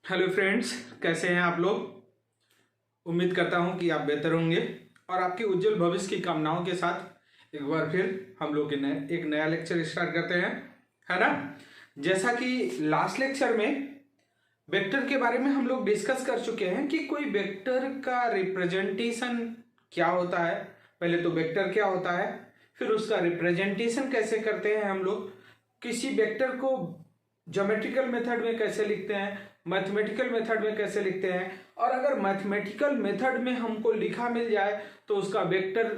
Hello friends, कैसे हैं आप लोग। उम्मीद करता हूं कि आप बेहतर होंगे और आपके उज्जवल भविष्य की कामनाओं के साथ एक बार फिर हम लोग एक नया लेक्चर स्टार्ट करते हैं, है ना। जैसा कि लास्ट लेक्चर में वेक्टर के बारे में हम लोग डिस्कस कर चुके हैं कि कोई वेक्टर का रिप्रेजेंटेशन क्या होता है। पहले तो वेक्टर क्या होता है, फिर उसका रिप्रेजेंटेशन कैसे करते हैं हम लोग, किसी वेक्टर को ज्योमेट्रिकल मेथड में कैसे लिखते हैं, मैथमेटिकल मेथड में कैसे लिखते हैं, और अगर मैथमेटिकल मेथड में हमको लिखा मिल जाए तो उसका वेक्टर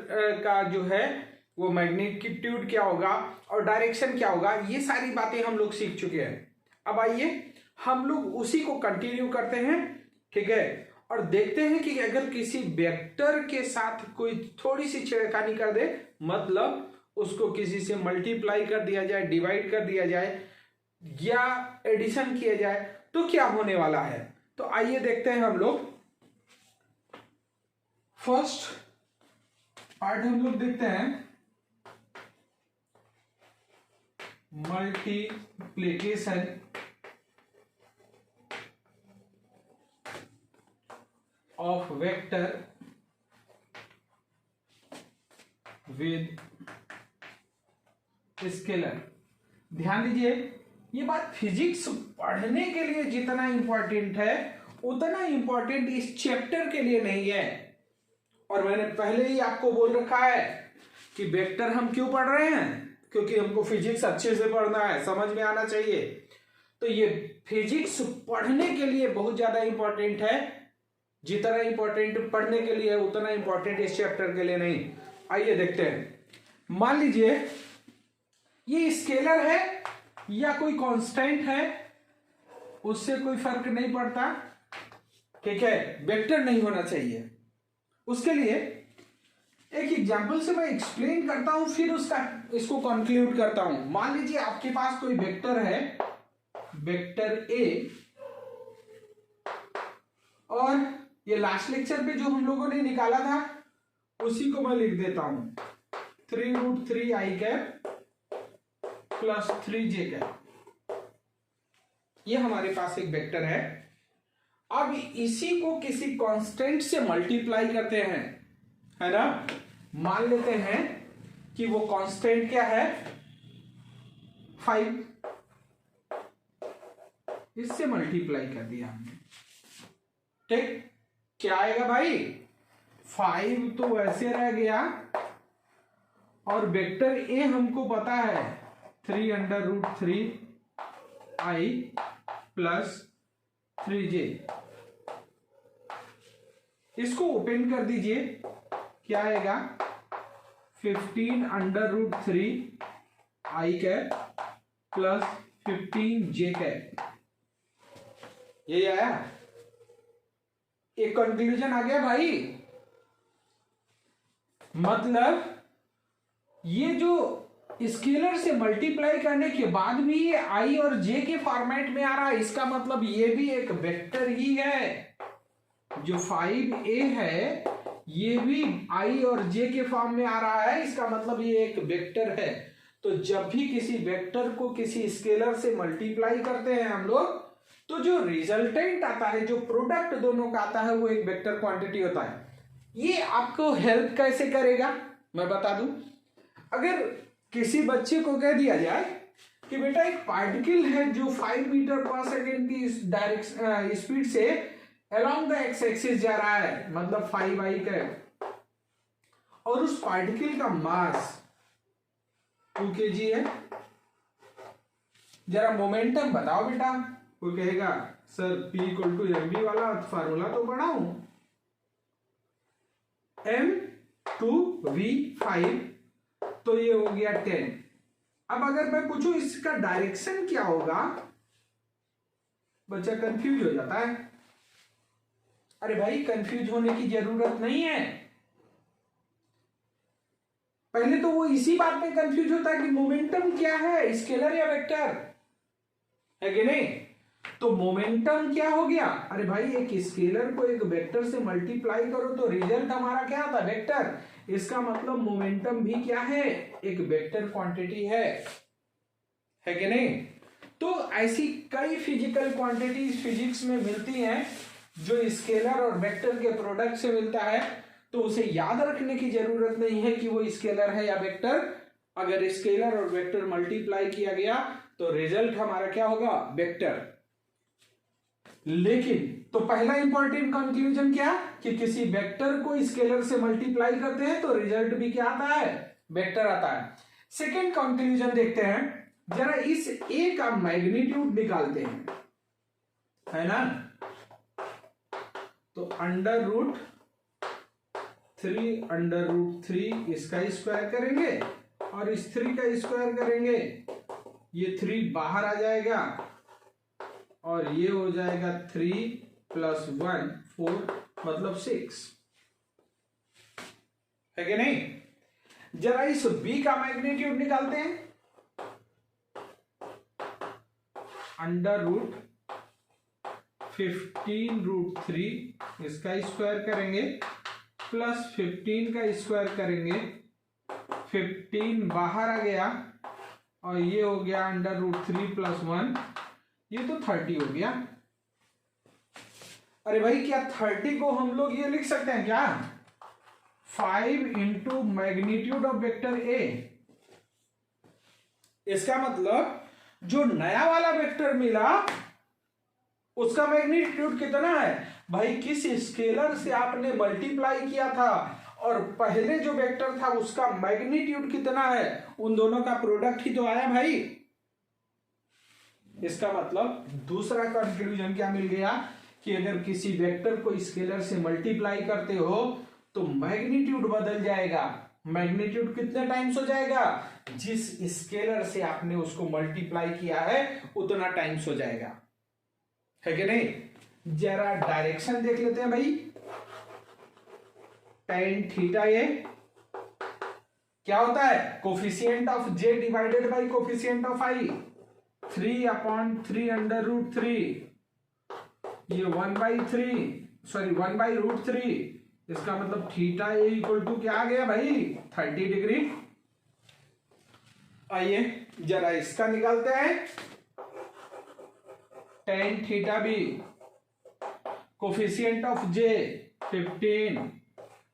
का जो है वो मैग्नीट्यूड क्या होगा और डायरेक्शन क्या होगा, ये सारी बातें हम लोग सीख चुके हैं। अब आइए हम लोग उसी को कंटिन्यू करते हैं, ठीक है, और देखते हैं कि अगर किसी वेक्टर के साथ कोई थोड़ी सी छेड़खानी कर दे, मतलब उसको किसी से मल्टीप्लाई कर दिया जाए, डिवाइड कर दिया जाए या एडिशन किया जाए तो क्या होने वाला है। तो आइए देखते हैं हम लोग। फर्स्ट पार्ट हम लोग देखते हैं multiplication of vector with scalar. ध्यान दीजिए, ये बात फिजिक्स पढ़ने के लिए जितना इंपॉर्टेंट है उतना इंपॉर्टेंट इस चैप्टर के लिए नहीं है। और मैंने पहले ही आपको बोल रखा है कि वेक्टर हम क्यों पढ़ रहे हैं, क्योंकि हमको फिजिक्स अच्छे से पढ़ना है, समझ में आना चाहिए। तो ये फिजिक्स पढ़ने के लिए बहुत ज्यादा इंपॉर्टेंट है, जितना इंपॉर्टेंट पढ़ने के लिए उतना इंपॉर्टेंट इस चैप्टर के लिए नहीं। आइए देखते हैं। मान लीजिए ये स्केलर है या कोई कांस्टेंट है, उससे कोई फर्क नहीं पड़ता, ठीक है, वेक्टर नहीं होना चाहिए। उसके लिए एक एग्जांपल से मैं एक्सप्लेन करता हूं, फिर इसको कंक्लूड करता हूं। मान लीजिए आपके पास कोई वेक्टर है, वेक्टर ए, और ये लास्ट लेक्चर पे जो हम लोगों ने निकाला था उसी को मैं लिख देता हूं, 3√3i cap plus 3j cap. ये हमारे पास एक वेक्टर है। अब इसी को किसी कांस्टेंट से मल्टीप्लाई करते हैं, है ना। मान लेते हैं कि वो कांस्टेंट क्या है, 5। इससे मल्टीप्लाई कर दिया हमने, ठीक। क्या आएगा भाई, 5 तो वैसे रह गया, और वेक्टर ए हमको पता है 3√3i प्लस 3j। इसको ओपन कर दीजिए, क्या आएगा, 15√3i cap plus 15j cap. यही आया, एक कंक्लूजन आ गया भाई। मतलब ये जो स्केलर से मल्टीप्लाई करने के बाद भी ये आई और जे के फॉर्मेट में आ रहा है, इसका मतलब ये भी एक वेक्टर ही है। जो 5a है ये भी आई और जे के फॉर्म में आ रहा है, इसका मतलब ये एक वेक्टर है। तो जब भी किसी वेक्टर को किसी स्केलर से मल्टीप्लाई करते हैं हम लोग, तो जो रिजल्टेंट आता है, जो प्रोडक्ट दोनों का आता है, वो एक वेक्टर क्वांटिटी होता है। ये आपको हेल्प कैसे करेगा मैं बता दूं। अगर किसी बच्चे को कह दिया जाए कि बेटा एक पार्टिकल है जो 5 मीटर पर सेकेंड की डायरेक्शन स्पीड से अलोंग द एक्स एक्सिस जा रहा है, मतलब 5i का, और उस पार्टिकल का मास 2 kg है, जरा मोमेंटम बताओ बेटा। वो कहेगा सर P=mv वाला फार्मूला तो पढ़ा हूं, m/v5, तो ये हो गया 10। अब अगर मैं पूछूं इसका डायरेक्शन क्या होगा, बच्चा कंफ्यूज हो जाता है। अरे भाई कंफ्यूज होने की जरूरत नहीं है। पहले तो वो इसी बात में कंफ्यूज होता है कि मोमेंटम क्या है, स्केलर या वेक्टर, है कि नहीं। तो मोमेंटम क्या हो गया, अरे भाई एक स्केलर को एक वेक्टर से मल्टीप्लाई करो तो रिजल्ट हमारा क्या आता है, वेक्टर। इसका मतलब मोमेंटम भी क्या है, एक वेक्टर क्वांटिटी है कि नहीं। तो ऐसी कई फिजिकल क्वांटिटीज फिजिक्स में मिलती हैं जो स्केलर और वेक्टर के प्रोडक्ट से मिलता है, तो उसे याद रखने की जरूरत नहीं है कि वो स्केलर है या वेक्टर। अगर स्केलर और वेक्टर मल्टीप्लाई किया गया तो रिजल्ट हमारा क्या होगा, वेक्टर। लेकिन तो पहला इंपॉर्टेंट कंक्लूजन क्या, कि किसी वेक्टर को स्केलर से मल्टीप्लाई करते हैं तो रिजल्ट भी क्या आता है, वेक्टर आता है। सेकेंड कंक्लूजन देखते हैं, जरा इस ए का मैग्नीट्यूड निकालते हैं, है ना। तो √3 इसका स्क्वायर करेंगे और इस 3 का स्क्वायर करेंगे, ये 3 बाहर आ जाएगा और ये हो जाएगा 3 + 1 4 मतलब 6, है कि नहीं। जरा इस b का मैग्नीट्यूड निकालते हैं, √15√3 इसका स्क्वायर करेंगे प्लस 15 का स्क्वायर करेंगे, 15 बाहर आ गया और ये हो गया √3 + 1, ये तो 30 हो गया। अरे भाई क्या 30 को हम लोग ये लिख सकते हैं क्या, 5 × मैग्नीट्यूड ऑफ वेक्टर ए। इसका मतलब जो नया वाला वेक्टर मिला उसका मैग्नीट्यूड कितना है भाई, किस स्केलर से आपने मल्टीप्लाई किया था और पहले जो वेक्टर था उसका मैग्नीट्यूड कितना है, उन दोनों का प्रोडक्ट ही तो आया भाई। इसका मतलब दूसरा कंक्लूजन क्या मिल गया, कि अगर किसी वेक्टर को स्केलर से मल्टीप्लाई करते हो तो मैग्नीट्यूड बदल जाएगा। मैग्नीट्यूड कितने टाइम्स हो जाएगा, जिस स्केलर से आपने उसको मल्टीप्लाई किया है उतना टाइम्स हो जाएगा, है कि नहीं। जरा डायरेक्शन देख लेते हैं भाई, tan थीटा ये क्या होता है, coefficient of j divided by coefficient of i, 3/3 ये 1/√3, इसका मतलब थीटा ए = क्या आ गया भाई, 30 डिग्री। आइए जरा इसका निकालते हैं, tan थीटा भी coefficient of j 15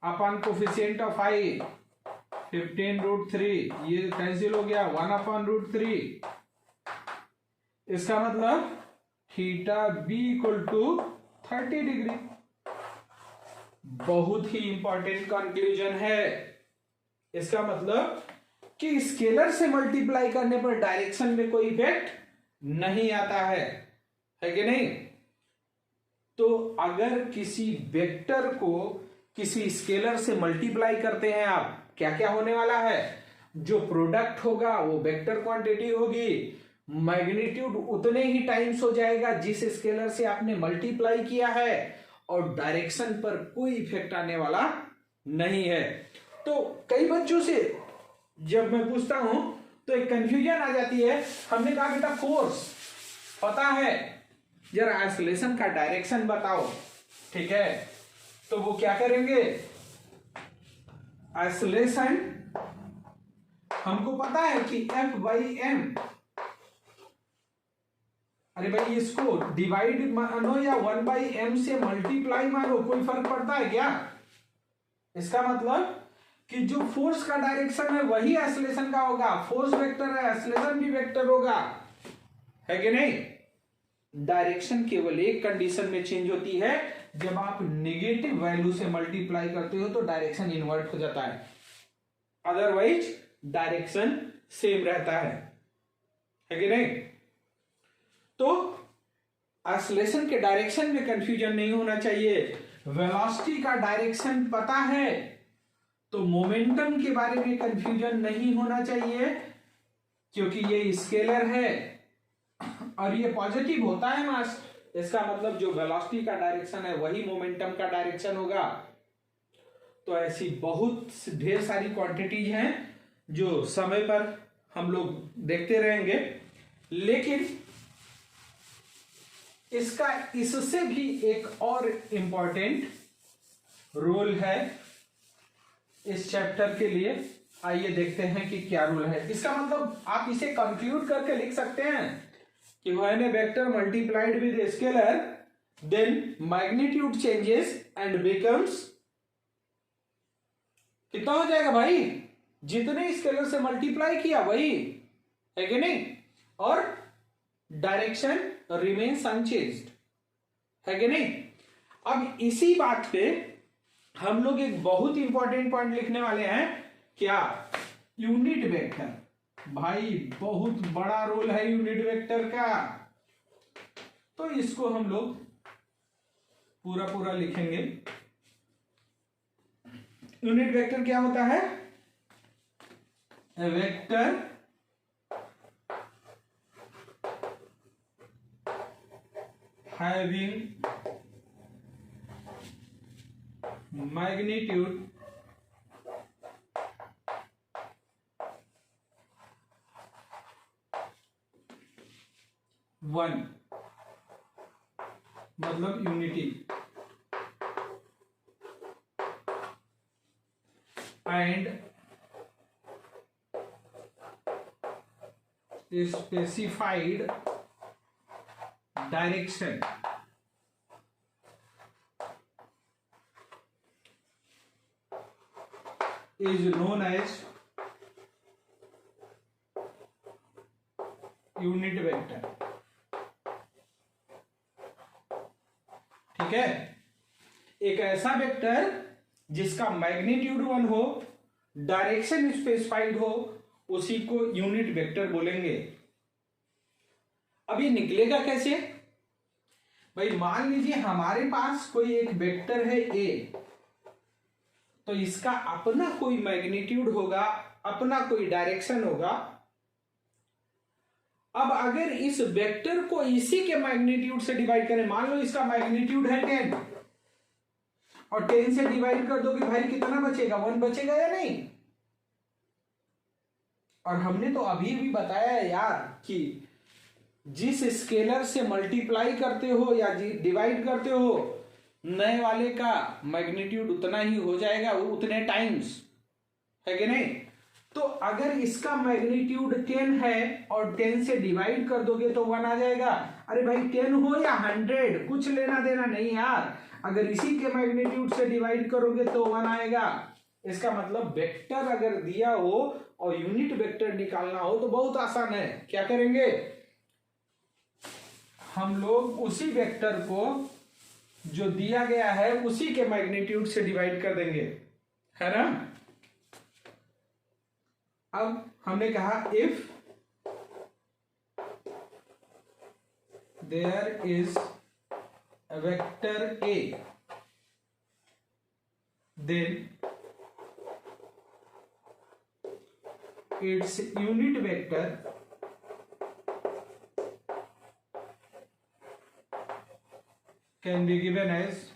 upon coefficient of i 15√3, ये कैंसिल हो गया 1/√3। इसका मतलब थीटा b = 30 डिग्री। बहुत ही इंपॉर्टेंट कंक्लूजन है। इसका मतलब कि स्केलर से मल्टीप्लाई करने पर डायरेक्शन में कोई इफेक्ट नहीं आता है कि नहीं। तो अगर किसी वेक्टर को किसी स्केलर से मल्टीप्लाई करते हैं आप, क्या क्या होने वाला है, जो प्रोडक्ट होगा वो वेक्टर क्वांटिटी होगी, मैग्नीट्यूड उतने ही टाइम्स हो जाएगा जिस स्केलर से आपने मल्टीप्लाई किया है, और डायरेक्शन पर कोई इफेक्ट आने वाला नहीं है। तो कई बच्चों से जब मैं पूछता हूं तो एक कंफ्यूजन आ जाती है, हमने कहा बेटा फोर्स पता है, जरा आइसोलेशन का डायरेक्शन बताओ, ठीक है। तो वो क्या करेंगे, आइसोलेशन हमको पता है कि F/m, अरे भाई इसको डिवाइड मानो या 1/m से मल्टीप्लाई मानो, कोई फर्क पड़ता है क्या। इसका मतलब कि जो फोर्स का डायरेक्शन है वही एक्सेलरेशन का होगा, फोर्स वेक्टर है एक्सेलरेशन भी वेक्टर होगा, है कि नहीं। डायरेक्शन केवल एक कंडीशन में चेंज होती है, जब आप नेगेटिव वैल्यू से मल्टीप्लाई करते हो तो डायरेक्शन इन्वर्ट हो जाता है, अदरवाइज डायरेक्शन सेम रहता है कि नहीं। तो एक्सेलरेशन के डायरेक्शन में कंफ्यूजन नहीं होना चाहिए। वेलोसिटी का डायरेक्शन पता है तो मोमेंटम के बारे में कंफ्यूजन नहीं होना चाहिए, क्योंकि ये स्केलर है और ये पॉजिटिव होता है मास। इसका मतलब जो वेलोसिटी का डायरेक्शन है वही मोमेंटम का डायरेक्शन होगा। तो ऐसी बहुत ढेर सारी क्वांटिटीज हैं जो समय पर हम लोग देखते रहेंगे, लेकिन इसका इससे भी एक और इंपॉर्टेंट रोल है इस चैप्टर के लिए। आइए देखते हैं कि क्या रूल है। इसका मतलब आप इसे कंक्लूड करके लिख सकते हैं कि when a vector multiplied with scalar then magnitude changes and becomes, कितना हो जाएगा भाई, जितने स्केलर से मल्टीप्लाई किया वही, है कि नहीं, और डायरेक्शन रिमेन्स अनचेंज्ड, है कि नहीं। अब इसी बात पे हम लोग एक बहुत इंपॉर्टेंट पॉइंट लिखने वाले हैं, क्या, यूनिट वेक्टर। भाई बहुत बड़ा रोल है यूनिट वेक्टर का, तो इसको हम लोग पूरा पूरा लिखेंगे। यूनिट वेक्टर क्या होता है, वेक्टर हैविंग मैग्नीट्यूड वन, मतलब unity, and specified direction is known as unit vector. ठीक है, एक ऐसा वेक्टर जिसका मैग्नीट्यूड 1 हो, डायरेक्शन स्पेसिफाइड हो, उसी को यूनिट वेक्टर बोलेंगे। अब ये निकलेगा कैसे भाई, मान लीजिए हमारे पास कोई एक वेक्टर है ए, तो इसका अपना कोई मैग्नीट्यूड होगा, अपना कोई डायरेक्शन होगा। अब अगर इस वेक्टर को इसी के मैग्नीट्यूड से डिवाइड करें, मान लो इसका मैग्नीट्यूड है 10 और 10 से डिवाइड कर दोगे भाई कितना बचेगा, 1 बचेगा या नहीं। और हमने तो अभी भी बताया है यार कि जिस स्केलर से मल्टीप्लाई करते हो या डिवाइड करते हो, नए वाले का मैग्नीट्यूड उतना ही हो जाएगा, वो उतने टाइम्स, है कि नहीं। तो अगर इसका मैग्नीट्यूड 10 है और 10 से डिवाइड कर दोगे तो 1 आ जाएगा। अरे भाई 10 हो या 100 कुछ लेना देना नहीं यार, अगर इसी के मैग्नीट्यूड से डिवाइड करोगे तो 1 आएगा। इसका मतलब वेक्टर अगर दिया हो और यूनिट वेक्टर निकालना हो तो बहुत आसान है। क्या करेंगे हम लोग, उसी वेक्टर को जो दिया गया है उसी के मैग्नीट्यूड से डिवाइड कर देंगे, है ना। अब हमने कहा if there is a vector A, then its unit vector can be given as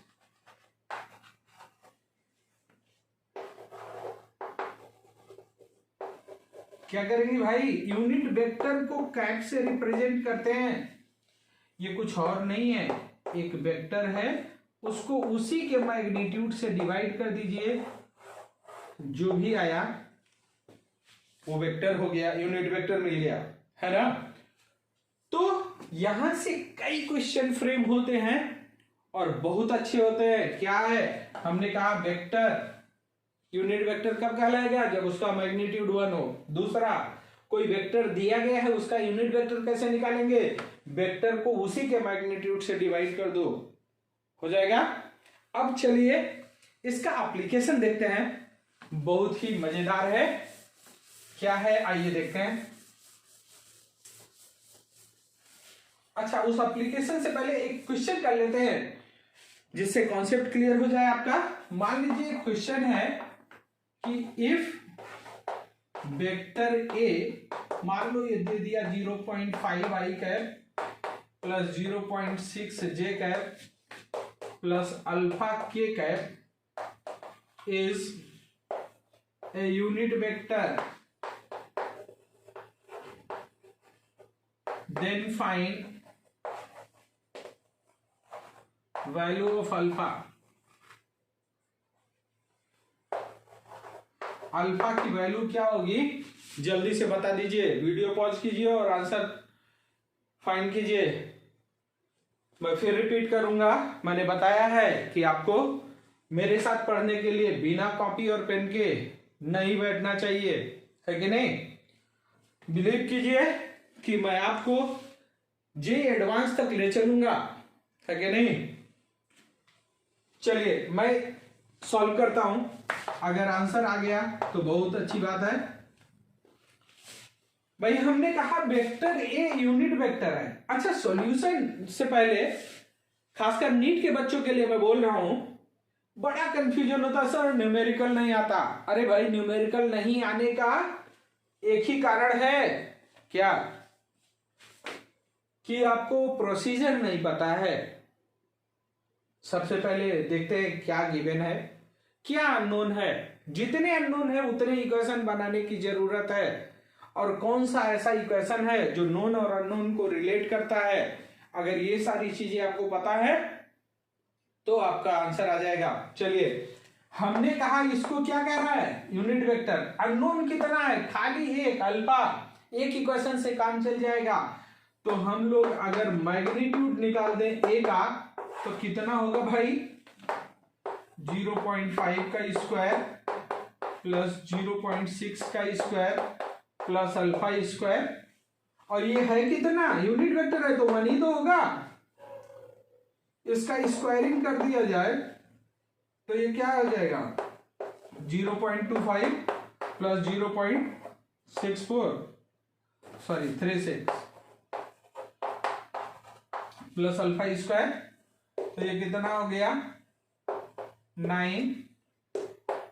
क्या करेंगे भाई, यूनिट वेक्टर को कैट से रिप्रेजेंट करते हैं। ये कुछ और नहीं है, एक वेक्टर है, उसको उसी के मैग्नीट्यूड से डिवाइड कर दीजिए, जो भी आया वो वेक्टर हो गया, यूनिट वेक्टर मिल गया, है ना। तो यहां से कई क्वेश्चन फ्रेम होते हैं और बहुत अच्छे होते हैं। क्या है, हमने कहा वेक्टर, यूनिट वेक्टर कब कहलाएगा, जब उसका मैग्नीट्यूड 1 हो। दूसरा, कोई वेक्टर दिया गया है उसका यूनिट वेक्टर कैसे निकालेंगे, वेक्टर को उसी के मैग्नीट्यूड से डिवाइड कर दो, हो जाएगा। अब चलिए इसका एप्लीकेशन देखते हैं, बहुत ही मजेदार है। क्या है आइए देखते हैं। अच्छा, उस एप्लीकेशन से पहले एक क्वेश्चन कर लेते हैं जिससे कॉन्सेप्ट क्लियर हो जाए आपका। मान लीजिए क्वेश्चन है कि इफ वेक्टर ए, मान लो ये दे दिया 0.5 आई कैप प्लस 0.6 जे कैप प्लस अल्फा के cap is a unit vector, then find value of alpha। Alpha की वैल्यू क्या होगी, जल्दी से बता दीजिए, वीडियो पॉज कीजिए और आंसर फाइंड कीजिए। मैं फिर रिपीट करूंगा, मैंने बताया है कि आपको मेरे साथ पढ़ने के लिए बिना कॉपी और पेन के नहीं बैठना चाहिए, है कि नहीं। बिलीव कीजिए कि मैं आपको जे एडवांस तक ले चलूंगा, है कि नहीं। चलिए मैं सॉल्व करता हूं, अगर आंसर आ गया तो बहुत अच्छी बात है। भाई हमने कहा वेक्टर ए यूनिट वेक्टर है। अच्छा, सॉल्यूशन से पहले खासकर नीट के बच्चों के लिए मैं बोल रहा हूं, बड़ा कंफ्यूजन होता सर न्यूमेरिकल नहीं आता। अरे भाई न्यूमेरिकल नहीं आने का एक ही कारण है, क्या कि आपको प्रोसीजर नहीं पता है। सबसे पहले देखते हैं क्या गिवन है, क्या अननोन है। जितने अननोन है उतने इक्वेशन बनाने की जरूरत है, और कौन सा ऐसा इक्वेशन है जो नोन और अननोन को रिलेट करता है। अगर ये सारी चीजें आपको पता है तो आपका आंसर आ जाएगा। चलिए, हमने कहा इसको क्या कह रहा है, यूनिट वेक्टर। अननोन कितना है, खाली एक अल्फा, एक इक्वेशन से काम चल जाएगा। तो हम लोग अगर मैग्नीट्यूड निकाल दें ए का तो कितना होगा भाई, 0.5 का स्क्वायर प्लस 0.6 का स्क्वायर प्लस अल्फा स्क्वायर, और ये है कितना, यूनिट वेक्टर है तो 1 ही तो होगा। इसका स्क्वायरिंग कर दिया जाए तो ये क्या हो जाएगा, 0.25 plus 0.64 sorry 36 plus alpha square, तो ये कितना हो गया 9,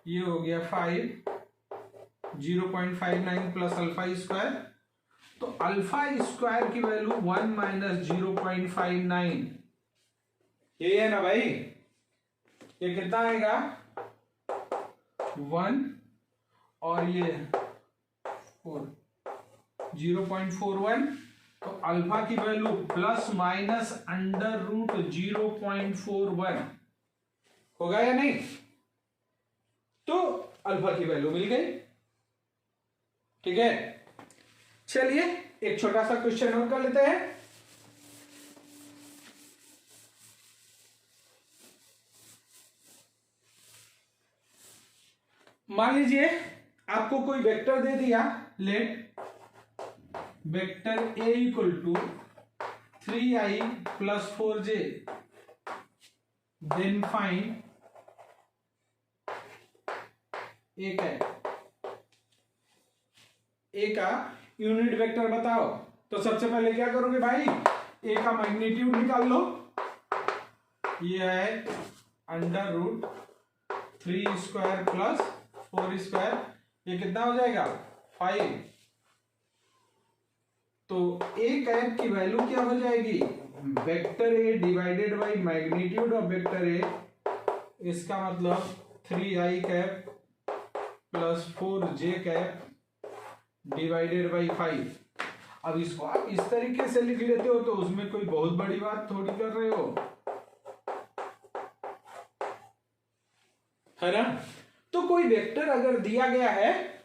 ये हो गया 5, 0.59 प्लस अल्फा स्क्वायर, तो अल्फा स्क्वायर की वैल्यू 1 माइनस 0.59, यही है ना भाई। ये कितना आएगा 1 और ये 4, 0.41, तो अल्फा की value plus minus under root 0.41 होगा या नहीं। तो अल्फा की वैल्यू मिल गई, ठीक है। चलिए एक छोटा सा क्वेश्चन और कर लेते हैं। मान लीजिए आपको कोई वेक्टर दे दिया, let vector A equal to 3i plus 4j, then find A का यूनिट वेक्टर बताओ। तो सबसे पहले क्या करोगे भाई, ए का मैग्नीट्यूड निकाल लो। ये है under root 3 square plus 4 square, ये कितना हो जाएगा 5। तो ए कैप की वैल्यू क्या हो जाएगी, vector A divided by magnitude of vector A, इसका मतलब 3i cap plus 4j cap divided by 5। अब इसको आप इस तरीके से लिख लेते हो तो उसमें कोई बहुत बड़ी बात थोड़ी कर रहे हो, है ना। तो कोई वेक्टर अगर दिया गया है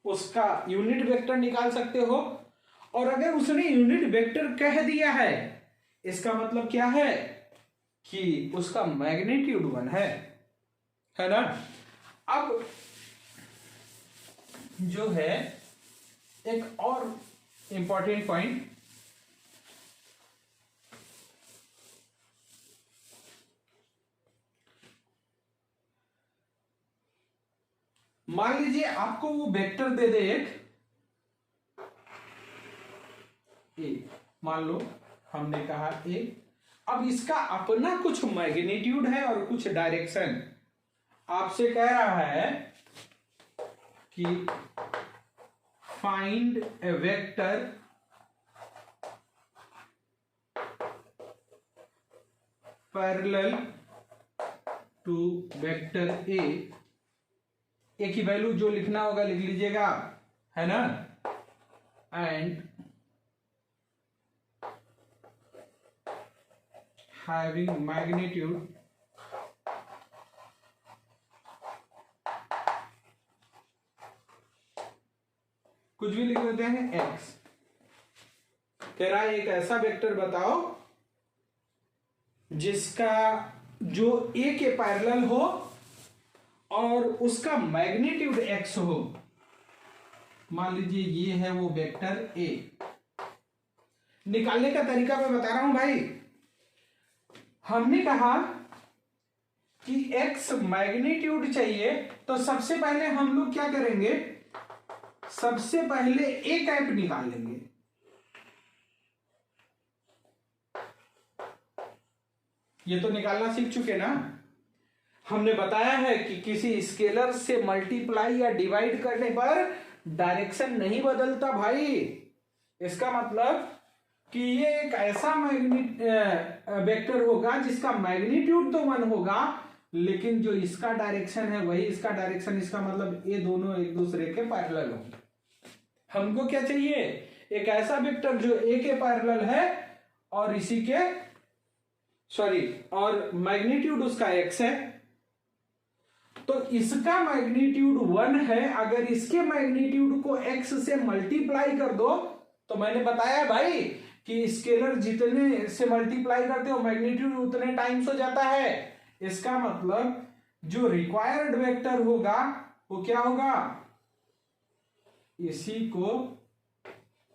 उसका यूनिट वेक्टर निकाल सकते हो, और अगर उसने यूनिट वेक्टर कह दिया है इसका मतलब क्या है कि उसका मैग्नीट्यूड 1 है ना। अब जो है एक और इंपॉर्टेंट पॉइंट, मान लीजिए आपको वो वेक्टर दे दे एक ए, मान लो हमने कहा ए, अब इसका अपना कुछ मैग्नीट्यूड है और कुछ डायरेक्शन। आपसे कह रहा है कि find a vector parallel to vector A की वैल्यू जो लिखना होगा लिख लीजिएगा, है ना। एंड having magnitude कुछ भी लिख देते हैं x, कह रहा है एक ऐसा वेक्टर बताओ जिसका जो ए के पैरेलल हो और उसका मैग्नीट्यूड x हो। मान लीजिए ये है वो वेक्टर ए। निकालने का तरीका मैं बता रहा हूं भाई। हमने कहा कि x मैग्नीट्यूड चाहिए, तो सबसे पहले हम लोग क्या करेंगे, सबसे पहले ए कैप निकाल लेंगे। ये तो निकालना सीख चुके ना। हमने बताया है कि किसी स्केलर से मल्टीप्लाई या डिवाइड करने पर डायरेक्शन नहीं बदलता भाई। इसका मतलब कि ये एक ऐसा वेक्टर होगा जिसका मैग्नीट्यूड तो 1 होगा, लेकिन जो इसका डायरेक्शन है वही इसका डायरेक्शन। इसका मतलब ये दोनों एक दूसरे के पैरेलल होंगे। हमको क्या चाहिए, एक ऐसा वेक्टर जो ए के पैरेलल है और इसी के और मैग्नीट्यूड उसका x है। तो इसका मैग्नीट्यूड 1 है। अगर इसके मैग्नीट्यूड को x से मल्टीप्लाई कर दो, तो मैंने बताया भाई कि स्केलर जितने से मल्टीप्लाई करते हो मैग्नीट्यूड उतने टाइम्स हो जाता है। इसका मतलब जो रिक्वायर्ड वेक्टर होगा वो क्या होगा, इसी को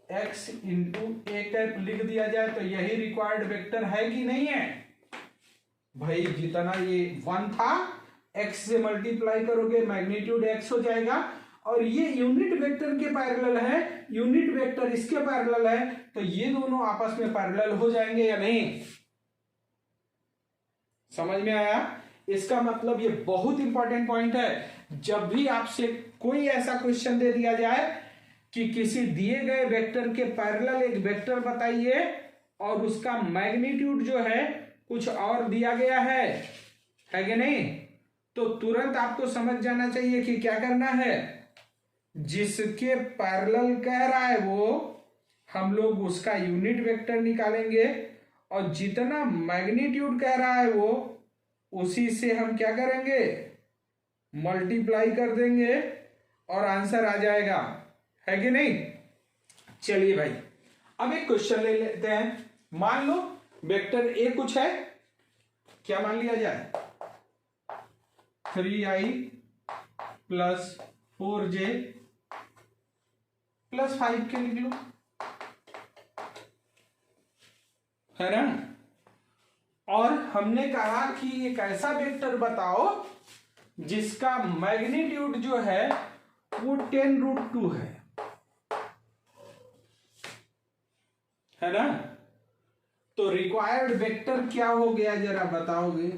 x इंटू ए कैप लिख दिया जाए तो यही रिक्वायर्ड वेक्टर है कि नहीं है भाई। जितना ये 1 था, x से मल्टीप्लाई करोगे मैग्नीट्यूड x हो जाएगा, और ये यूनिट वेक्टर के पैरेलल है, यूनिट वेक्टर इसके पैरेलल है, तो ये दोनों आपस में पैरेलल हो जाएंगे या नहीं। समझ में आया। इसका मतलब ये बहुत इंपॉर्टेंट पॉइंट है। जब भी आपसे कोई ऐसा क्वेश्चन दे दिया जाए कि किसी दिए गए वेक्टर के पैरेलल एक वेक्टर बताइए और उसका मैग्नीट्यूड जो है कुछ और दिया गया है कि नहीं, तो तुरंत आपको समझ जाना चाहिए कि क्या करना है। जिसके पैरेलल कह रहा है वो हम लोग उसका यूनिट वेक्टर निकालेंगे, और जितना मैग्नीट्यूड कह रहा है वो उसी से हम क्या करेंगे, मल्टीप्लाई कर देंगे और आंसर आ जाएगा, है कि नहीं। चलिए भाई, अब एक क्वेश्चन ले लेते हैं। मान लो वेक्टर ए कुछ है, क्या मान लिया जाए, 3i प्लस 4j प्लस 5 के लिख लो, है ना। और हमने कहा कि एक ऐसा वेक्टर बताओ जिसका मैग्नीट्यूड जो है वो 10√2 है ना। तो रिक्वायर्ड वेक्टर क्या हो गया जरा बताओगे।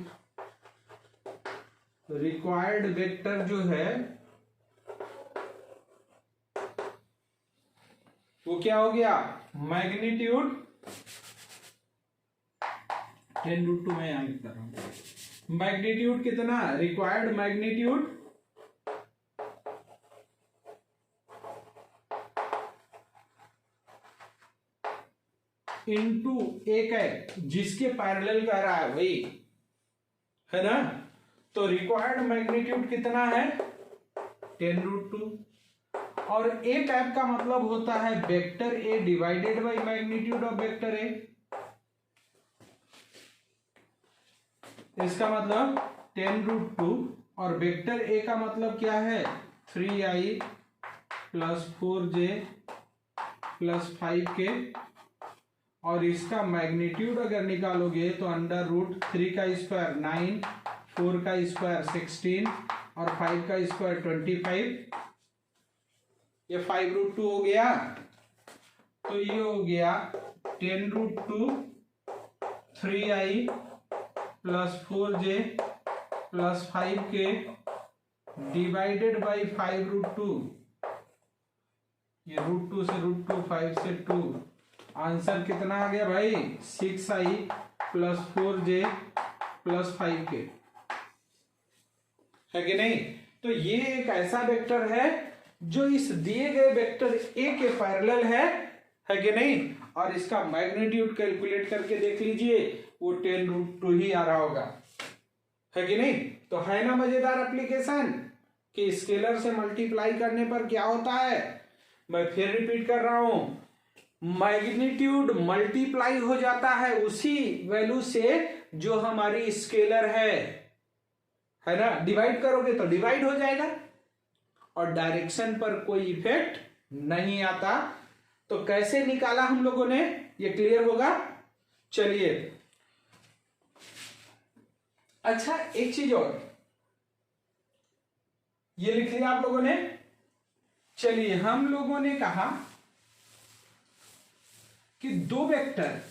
रिक्वायर्ड वेक्टर जो है वो क्या हो गया, मैग्नीट्यूड 10√2 में यहां लिख रहा हूं। मैग्नीट्यूड कितना, रिक्वायर्ड मैग्नीट्यूड इंटू एक है जिसके पैरेलल कह रहा है वही, है ना। तो रिक्वायर्ड मैग्नीट्यूड कितना है, 10√2, और ए टाइप का मतलब होता है vector A divided by magnitude of vector A. इसका मतलब 10√2, और वेक्टर ए का मतलब क्या है, 3i plus 4j plus 5k, और इसका मैग्नीट्यूड अगर निकालोगे तो √3 का स्क्वायर 9, 4 का स्क्वायर 16 और 5 का स्क्वायर 25। ये 5√2 हो गया। तो ये हो गया 10√2 3i plus 4j plus 5k divided by 5√2। ये √2 से √2, 5 से 2, आंसर कितना आ गया भाई, 6i plus 4j plus 5k, है कि नहीं। तो ये एक ऐसा वेक्टर है जो इस दिए गए वेक्टर ए के पैरेलल है कि नहीं। और इसका मैग्नीट्यूड कैलकुलेट करके देख लीजिए, वो 10√2 ही आ रहा होगा, है कि नहीं। तो है ना मजेदार एप्लीकेशन कि स्केलर से मल्टीप्लाई करने पर क्या होता है। मैं फिर रिपीट कर रहा हूं, मैग्नीट्यूड मल्टीप्लाई हो जाता है उसी वैल्यू से जो हमारी स्केलर है ना, डिवाइड करोगे तो डिवाइड हो जाएगा और डायरेक्शन पर कोई इफेक्ट नहीं आता। तो कैसे निकाला हम लोगों ने, ये क्लियर होगा। चलिए अच्छा, एक चीज और, ये लिख लिया आप लोगों ने। चलिए हम लोगों ने कहा कि दो वेक्टर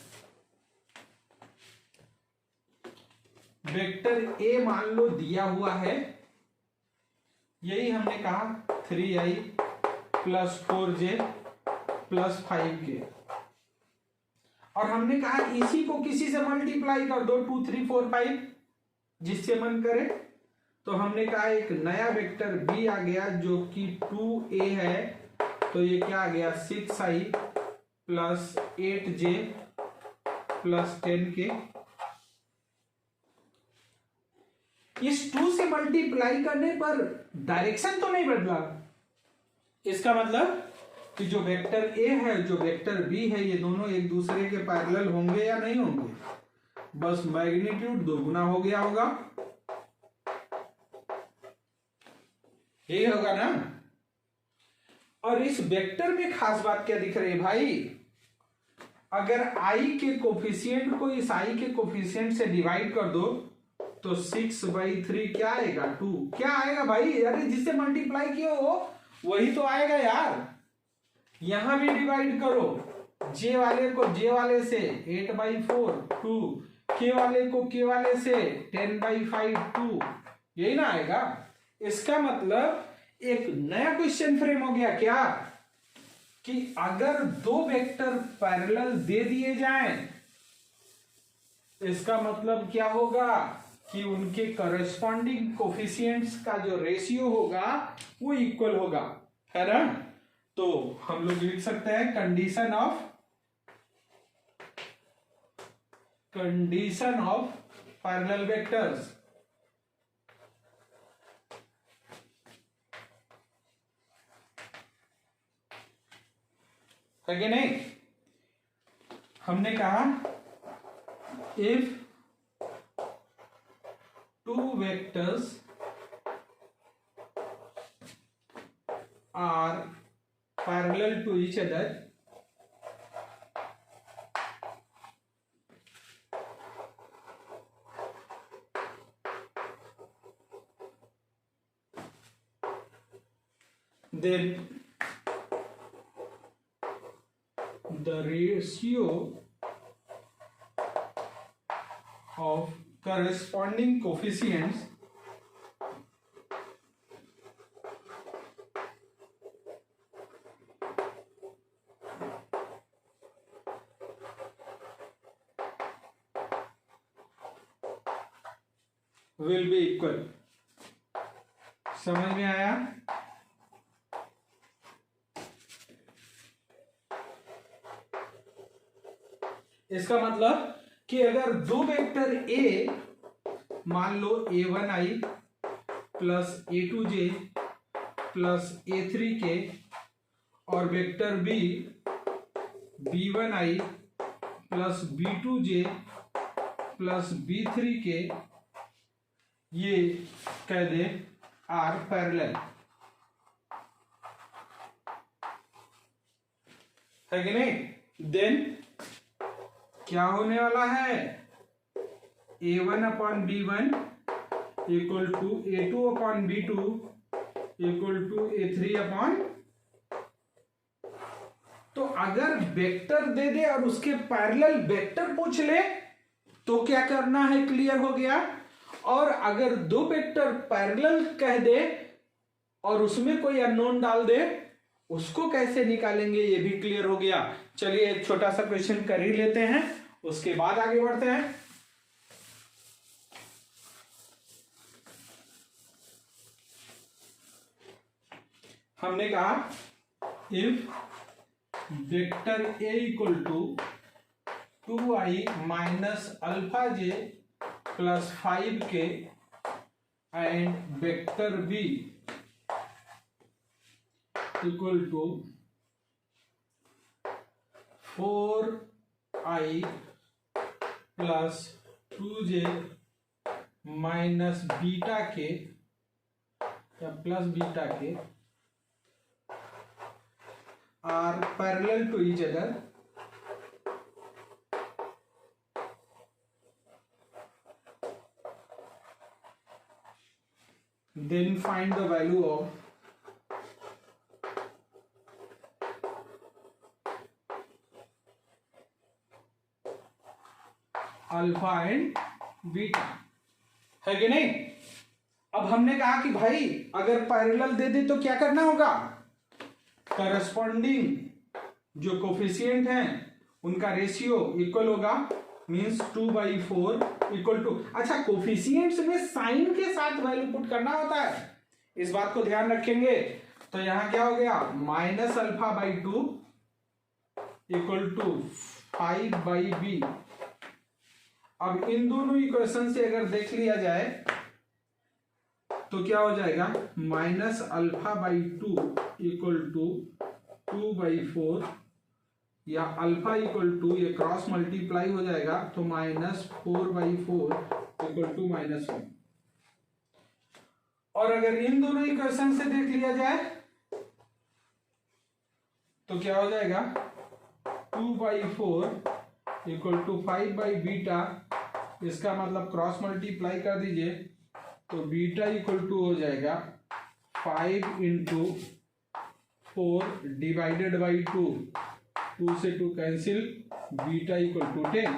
ए मान लो दिया हुआ है, यही हमने कहा 3i + 4j + 5k, और हमने कहा इसी को किसी से मल्टीप्लाई कर दो 2 3 4 5 जिससे मन करे। तो हमने कहा एक नया वेक्टर b आ गया जो कि 2a है, तो ये क्या आ गया 6i + 8j + 10k। इस 2 से मल्टीप्लाई करने पर डायरेक्शन तो नहीं बदला, इसका मतलब कि जो वेक्टर a है जो वेक्टर b है ये दोनों एक दूसरे के पैरेलल होंगे या नहीं होंगे, बस मैग्नीट्यूड दोगुना हो गया होगा, यही होगा ना। और इस वेक्टर में खास बात क्या दिख रही है भाई, अगर i के कोफिशिएंट को इस i के कोफिशिएंट से डिवाइड कर दो तो 6/3 क्या आएगा 2, क्या आएगा भाई, अरे जिससे मल्टीप्लाई किए हो वही तो आएगा यार। यहां भी डिवाइड करो, j वाले को j वाले से 8/4 2, k वाले को k वाले से 10/5 2, यही ना आएगा। इसका मतलब एक नया क्वेश्चन फ्रेम हो गया क्या, कि अगर दो वेक्टर पैरेलल दे दिए जाएं, इसका मतलब क्या होगा कि उनके करस्पॉन्डिंग कोफिशिएंट्स का जो रेशियो होगा वो इक्वल होगा, है ना। तो हम लोग लिख सकते हैं कंडीशन ऑफ पैरेलल वेक्टर्स। है कि नहीं, हमने कहा if two vectors are parallel to each other, then the ratio of corresponding coefficients will be equal। समझ में आया। इसका मतलब कि अगर दो वेक्टर a मान लो a1i + a2j + a3k और vector b b1i + b2j + b3k, ये कह दे आर पैरेलल, है कि नहीं। देन क्या होने वाला है, a1/b1 = a2/b2 = a3/। तो अगर वेक्टर दे दे और उसके पैरेलल वेक्टर पूछ ले तो क्या करना है, क्लियर हो गया। और अगर दो वेक्टर पैरेलल कह दे और उसमें कोई अननोन डाल दे, उसको कैसे निकालेंगे ये भी क्लियर हो गया। चलिए एक छोटा सा क्वेश्चन कर ही लेते हैं, उसके बाद आगे बढ़ते हैं। हमने कहा if vector a = 2i - αj + 5k and vector b = 4i plus 2j minus beta k या plus beta k are parallel to each other then find the value of alpha and beta, है कि नहीं। अब हमने कहा कि भाई अगर पैरेलल दे दे तो क्या करना होगा, करस्पॉन्डिंग जो कोफिशिएंट हैं उनका रेशियो इक्वल होगा, मींस 2/4 इक्वल टू, अच्छा कोफिशिएंट्स में साइन के साथ वैल्यू पुट करना होता है, इस बात को ध्यान रखेंगे। तो यहां क्या हो गया, -α/2 इक्वल टू 5/b। अब इन दोनों इक्वेशन से अगर देख लिया जाए तो क्या हो जाएगा, -α/2 इक्वल टू 2/4 या अल्फा इक्वल टू, ये क्रॉस मल्टीप्लाई हो जाएगा तो -4/4 इक्वल टू -1। और अगर इन दोनों इक्वेशन से देख लिया जाए तो क्या हो जाएगा, 2/4 इक्वल टू 5/बीटा, इसका मतलब क्रॉस मल्टीप्लाई कर दीजिए तो बीटा इक्वल टू हो जाएगा 5 × 4 डिवाइडेड बाई 2, 2 से 2 कैंसिल, बीटा इक्वल टू 10।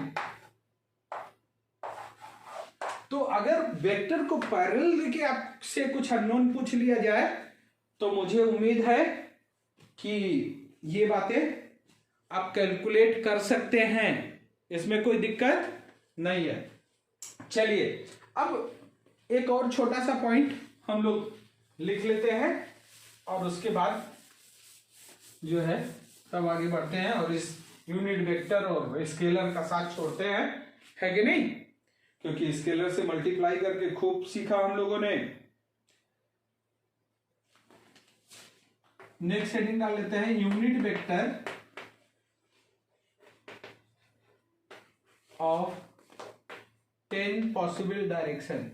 तो अगर वेक्टर को पैरेलल लेके आपसे कुछ अननोन पूछ लिया जाए तो मुझे उम्मीद है कि ये बातें आप कैलकुलेट कर सकते हैं, इसमें कोई दिक्कत नहीं है। चलिए अब एक और छोटा सा पॉइंट हम लोग लिख लेते हैं और उसके बाद जो है तब आगे बढ़ते हैं और इस यूनिट वेक्टर और स्केलर का साथ छोड़ते हैं, है कि नहीं, क्योंकि स्केलर से मल्टीप्लाई करके खूब सीखा हम लोगों ने। नेक्स्ट हेडिंग डाल लेते हैं, unit vector of 10 possible direction.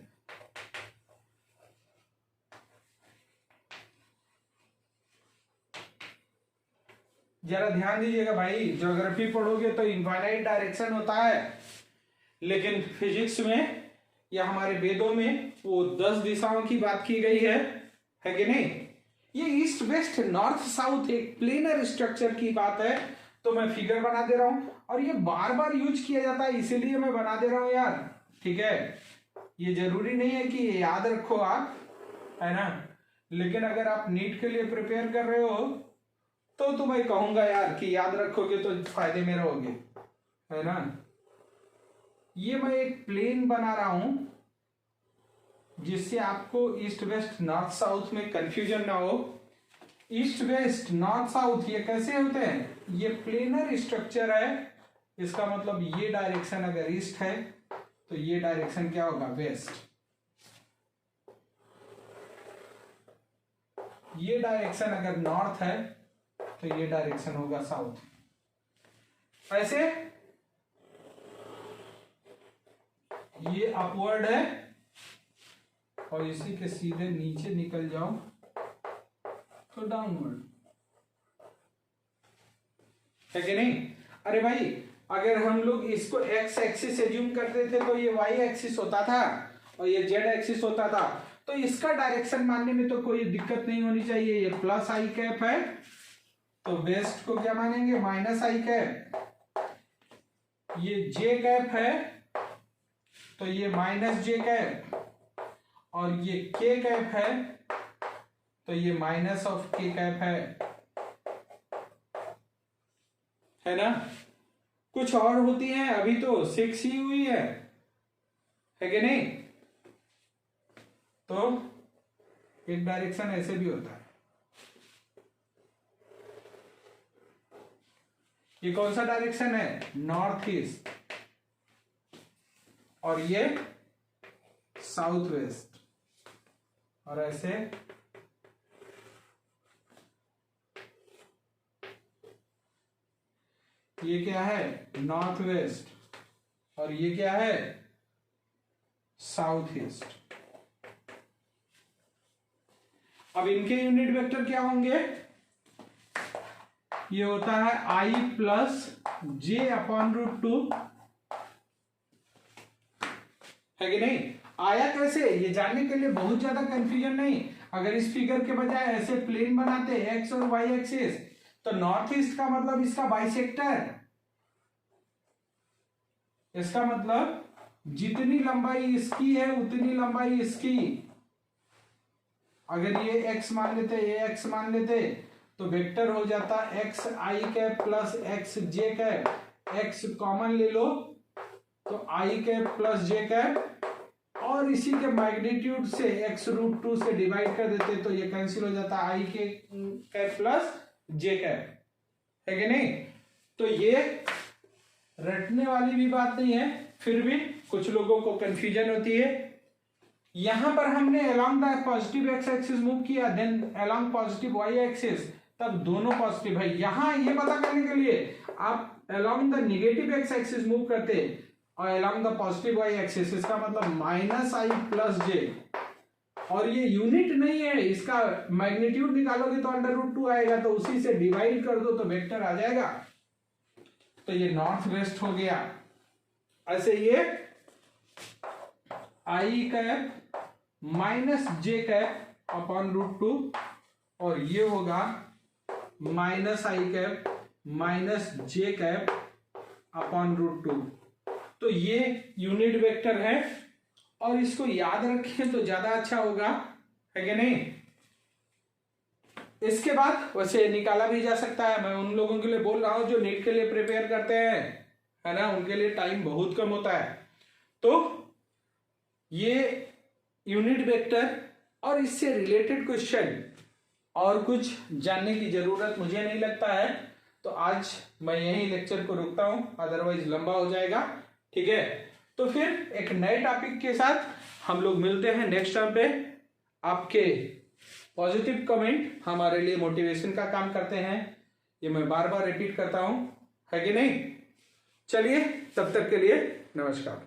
जरा ध्यान दीजिएगा भाई, ज्योग्राफी पढ़ोगे तो इनफाइनाइट डायरेक्शन होता है, लेकिन फिजिक्स में या हमारे वेदों में वो 10 दिशाओं की बात की गई है कि नहीं। ये ईस्ट वेस्ट नॉर्थ साउथ एक प्लेनर स्ट्रक्चर की बात है, तो मैं फिगर बना दे रहा हूं और ये बार बार यूज किया जाता है इसीलिए मैं बना दे रहा हूं यार, ठीक है। ये जरूरी नहीं है कि ये याद रखो आप, है ना, लेकिन अगर आप नीट के लिए प्रिपेयर कर रहे हो तो मैं कहूंगा यार कि याद रखोगे तो फायदे में रहोगे, है ना। ये मैं एक प्लेन बना रहा हूं जिससे आपको ईस्ट वेस्ट नॉर्थ साउथ में कंफ्यूजन ना हो। ईस्ट वेस्ट नॉर्थ साउथ ये कैसे होते हैं, ये प्लेनर स्ट्रक्चर है, इसका मतलब ये डायरेक्शन अगर ईस्ट है तो ये डायरेक्शन क्या होगा, वेस्ट। ये डायरेक्शन अगर नॉर्थ है तो ये डायरेक्शन होगा साउथ। ऐसे ये अपवर्ड है और इसी के सीधे नीचे निकल जाओ तो डाउनवर्ड, है कि नहीं। अरे भाई अगर हम लोग इसको एक्स एक्सिस एज्यूम करते थे तो ये वाई एक्सिस होता था और ये जेड एक्सिस होता था, तो इसका डायरेक्शन मानने में तो कोई दिक्कत नहीं होनी चाहिए। ये प्लस आई कैप है तो वेस्ट को क्या मानेंगे, माइनस आई कैप। ये जे कैप है तो ये माइनस जे कैप, और ये के कैप है तो ये माइनस ऑफ के कैप है ना। कुछ और होती हैं, अभी तो 6 ही हुई है कि नहीं। तो एक डायरेक्शन ऐसे भी होता है। ये कौन सा डायरेक्शन है, नॉर्थ ईस्ट, और ये साउथ वेस्ट, और ऐसे ये क्या है नॉर्थ वेस्ट और ये क्या है साउथ ईस्ट। अब इनके यूनिट वेक्टर क्या होंगे, ये होता है I plus j upon root 2, है कि नहीं। आया कैसे ये जानने के लिए बहुत ज्यादा कंफ्यूजन नहीं, अगर इस फिगर के बजाय ऐसे प्लेन बनाते एक्स और वाई एक्सिस, तो नॉर्थ ईस्ट का मतलब इसका बाइसेक्टर, इसका मतलब जितनी लंबाई इसकी है उतनी लंबाई इसकी। अगर ये x मान लेते, ये x मान लेते, तो वेक्टर हो जाता एक्स आई कैप प्लस एक्स जे कैप, x कॉमन ले लो तो आई कैप प्लस जे कैप, और इसी के मैग्नीट्यूड से x रूट 2 से डिवाइड कर देते तो ये कैंसिल हो जाता आई के कैप प्लस जे कैप, है कि नहीं। तो ये रटने वाली भी बात नहीं है, फिर भी कुछ लोगों को कंफ्यूजन होती है। यहां पर हमने along the positive X axis move किया, then along positive Y axis, तब दोनों पॉजिटिव है। यहां ये पता करने के लिए आप along the negative x axis move करते और along the positive Y axis, इसका मतलब माइनस आई प्लस जे, और ये यूनिट नहीं है, इसका मैग्नीट्यूड निकालोगे तो अंडर रूट 2 आएगा, तो उसी से डिवाइड कर दो तो वेक्टर आ जाएगा। तो ये नॉर्थ वेस्ट हो गया। ऐसे ये आई कैप माइनस जे कैप अपॉन रूट 2, और ये होगा माइनस आई कैप माइनस जे कैप अपॉन रूट 2। तो ये यूनिट वेक्टर है, और इसको याद रखें तो ज्यादा अच्छा होगा, है कि नहीं। इसके बाद वैसे निकाला भी जा सकता है, मैं उन लोगों के लिए बोल रहा हूं जो नीट के लिए प्रिपेयर करते हैं, है ना, उनके लिए टाइम बहुत कम होता है। तो ये यूनिट वेक्टर और इससे रिलेटेड क्वेश्चन और कुछ जानने की जरूरत मुझे नहीं लगता है, तो आज मैं यही लेक्चर को रुकता हूं, अदरवाइज लंबा हो जाएगा, ठीक है। तो फिर एक नए टॉपिक के साथ हम लोग मिलते हैं नेक्स्ट टाइम पे। आपके पॉजिटिव कमेंट हमारे लिए मोटिवेशन का काम करते हैं, ये मैं बार बार रिपीट करता हूं, है कि नहीं। चलिए, तब तक के लिए नमस्कार।